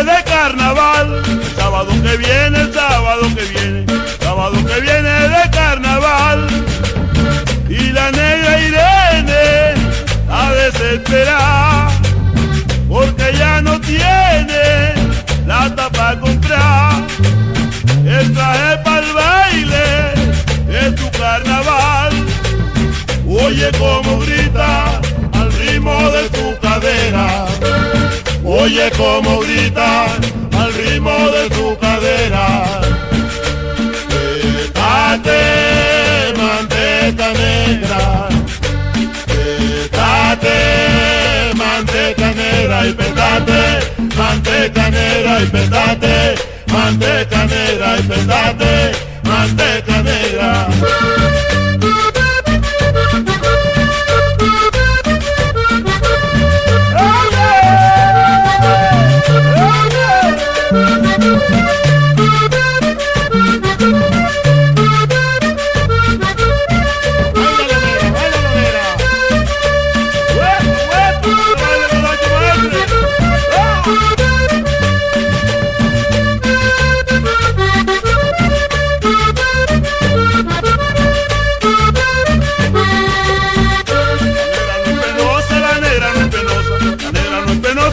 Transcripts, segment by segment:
de carnaval. El sábado que viene, el sábado que viene, el sábado que viene de carnaval. Y la negra Irene a desesperar, porque ya no tiene plata para comprar el traje para el baile de tu carnaval. Oye como grita al ritmo de tu cadera, oye como grita al ritmo de tu cadera. Pétate, manteca negra, pétate, manteca negra y pétate, manteca negra y pétate, manteca negra y pétate, manteca negra.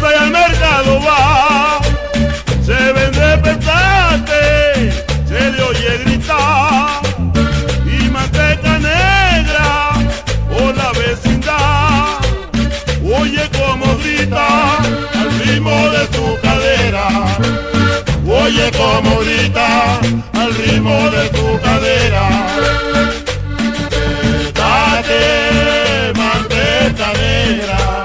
Y al mercado va, se vende petate, se le oye gritar, y manteca negra por la vecindad. Oye como grita al ritmo de tu cadera, oye como grita al ritmo de tu cadera. Pétate, manteca negra.